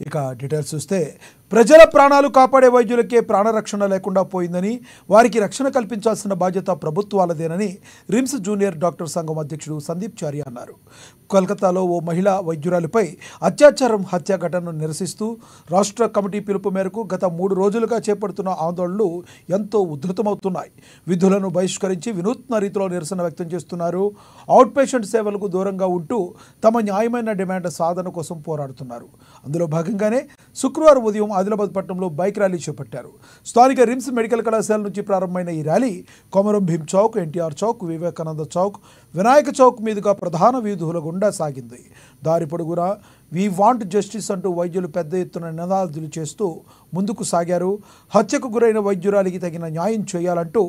ఇక డీటెయిల్స్ చూస్తే ప్రజల ప్రాణాలు కాపాడే వైద్యులకే ప్రాణరక్షణ లేకుండా పోయిందని వారికి రక్షణ కల్పించాల్సిన బాధ్యత ప్రభుత్వాలదేనని రిమ్స్ జూనియర్ డాక్టర్ సంఘం అధ్యక్షుడు సందీప్ చారి అన్నారు. కోల్కతాలో ఓ మహిళా వైద్యురాలిపై అత్యాచారం హత్య ఘటనను నిరసిస్తూ రాష్ట్ర కమిటీ పిలుపు మేరకు గత 3 రోజులుగా చేపడుతున్న ఆందోళనలు ఎంతో ఉధృతమవుతున్నాయి. విధులను బహిష్కరించి వినూత్న రీతిలో నిరసన వ్యక్తం చేస్తున్నారు. అవుట్ పేషెంట్ సేవలకు దూరంగా ఉంటూ తమ న్యాయమైన డిమాండ్ సాధన కోసం పోరాడుతున్నారు. అందులో భాగంగానే శుక్రవారం ఉదయం ఆదిలాబాద్ పట్టణంలో బైక్ ర్యాలీ చేపట్టారు. స్థానిక రిమ్స్ మెడికల్ కళాశాల నుంచి ప్రారంభమైన ఈ ర్యాలీ కొమరం భీం చౌక్, ఎన్టీఆర్ చౌక్, వివేకానంద చౌక్, వినాయక చౌక్ మీదుగా ప్రధాన వీధుల గుండా సాగింది. దారి పొడుగునా వి వాంట్ జస్టిస్ అంటూ వైద్యులు పెద్ద ఎత్తున నినాదాలు చేస్తూ ముందుకు సాగారు. హత్యకు గురైన వైద్యురాలికి తగిన న్యాయం చేయాలంటూ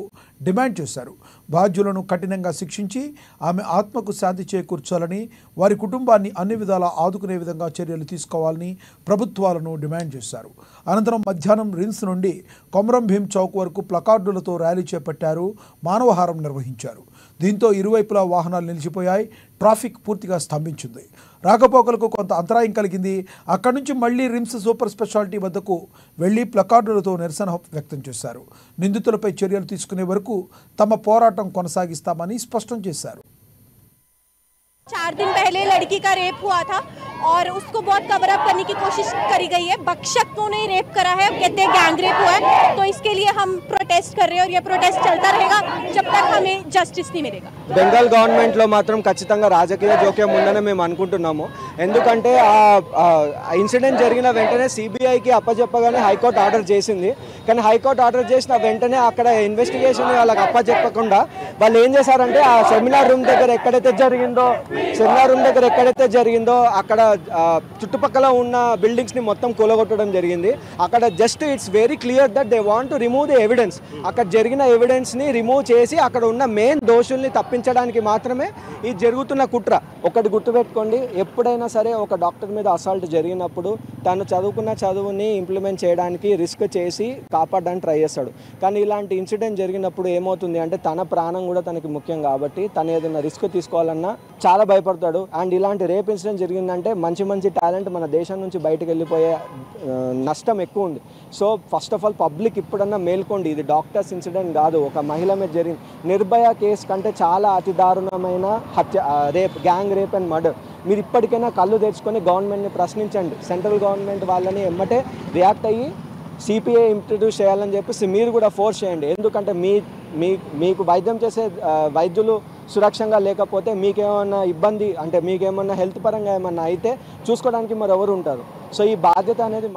డిమాండ్ చేశారు. బాధ్యులను కఠినంగా శిక్షించి ఆమె ఆత్మకు శాంతి చేకూర్చాలని, వారి కుటుంబాన్ని అన్ని విధాలా ఆదుకునే విధంగా చర్యలు తీసుకోవాలని ప్రభుత్వాలను డిమాండ్ చేశారు. అనంతరం మధ్యాహ్నం రిమ్స్ నుండి కొమరం భీం చౌక్ వరకు ప్లకార్డులతో ర్యాలీ చేపట్టారు. మానవహారం నిర్వహించారు. దీంతో ఇరువైపులా వాహనాలు నిలిచిపోయాయి. ట్రాఫిక్ పూర్తిగా స్తంభించింది. రాకపోకలకు కొంత అంతరాయం కలిగింది. అక్కడి నుంచి మళ్లీ రిమ్స్ సూపర్ స్పెషాలిటీ వద్దకు వెళ్లి ప్లకార్డులతో నిరసన వ్యక్తం చేశారు. నిందితులపై చర్యలు తీసుకునే వరకు తమ పోరాటం కొనసాగిస్తామని స్పష్టం చేశారు. 4 दिन पहले लड़की का रेप हुआ था और उसको बहुत कवर अप करने की कोशिश करी गई है. भक्षकों ने रेप करा है, कहते हैं गैंग रेप हुआ है. तो इसके लिए हम प्रोटेस्ट कर रहे हैं और ये प्रोटेस्ट चलता रहेगा जब तक हमें जस्टिस नहीं मिलेगा. బెంగాల్ గవర్నమెంట్ లో మాత్రం ఖచ్చితంగా రాజకీయ జోక్యం ఉందని మేము అనుకుంటున్నాము. ఎందుకంటే ఆ ఇన్సిడెంట్ జరిగిన వెంటనే సిబిఐకి అప్పచెప్పగానే హైకోర్టు ఆర్డర్ చేసింది. కానీ హైకోర్టు ఆర్డర్ చేసిన వెంటనే అక్కడ ఇన్వెస్టిగేషన్ వాళ్ళకి అప్పచెప్పకుండా వాళ్ళు ఏం చేశారంటే ఆ సెమినార్ రూమ్ దగ్గర ఎక్కడైతే జరిగిందో అక్కడ చుట్టుపక్కల ఉన్న బిల్డింగ్స్ ని మొత్తం కూలగొట్టడం జరిగింది. అక్కడ just it's very clear that they want to remove the evidence. అక్కడ జరిగిన ఎవిడెన్స్ ని రిమూవ్ చేసి అక్కడ ఉన్న మెయిన్ దోషుల్ని తప్పించడానికి మాత్రమే ఈ జరుగుతున్న కుట్ర. ఒకటి గుర్తుపెట్టుకోండి, ఎప్పుడైనా సరే ఒక డాక్టర్ మీద అసాల్ట్ జరిగినప్పుడు తను చదువుకున్న చదువుని ఇంప్లిమెంట్ చేయడానికి రిస్క్ చేసి కాపాడడానికి ట్రై చేస్తాడు. కానీ ఇలాంటి ఇన్సిడెంట్ జరిగినప్పుడు ఏమవుతుంది అంటే తన ప్రాణం కూడా తనకి ముఖ్యం కాబట్టి తను ఏదైనా రిస్క్ తీసుకోవాలన్నా చాలా భయపడతాడు. అండ్ ఇలాంటి రేప్ ఇన్సిడెంట్ జరిగిందంటే మంచి టాలెంట్ మన దేశం నుంచి బయటకు వెళ్ళిపోయే నష్టం ఎక్కువ ఉంది. So first of all public ఇప్పుడన్నా మేల్కోండి, ఇది డాక్టర్స్ ఇన్సిడెంట్ కాదు, ఒక మహిళ మీద జరిగింది. నిర్భయ కేసు కంటే చాలా అతి దారుణమైన హత్య, గ్యాంగ్ రేప్ అండ్ మర్డర్. మీరు ఇప్పటికైనా కళ్ళు తెచ్చుకొని గవర్నమెంట్ని ప్రశ్నించండి. సెంట్రల్ గవర్నమెంట్ వాళ్ళని ఎమ్మటే రియాక్ట్ అయ్యి సిపిఐ ఇంట్రడ్యూస్ చేయాలని చెప్పేసి మీరు కూడా ఫోర్స్ చేయండి. ఎందుకంటే మీకు వైద్యం చేసే వైద్యులు సురక్షంగా లేకపోతే మీకేమన్నా ఇబ్బంది అంటే మీకేమన్నా హెల్త్ పరంగా ఏమన్నా అయితే చూసుకోవడానికి మరి ఎవరు ఉంటారు? సో ఈ బాధ్యత అనేది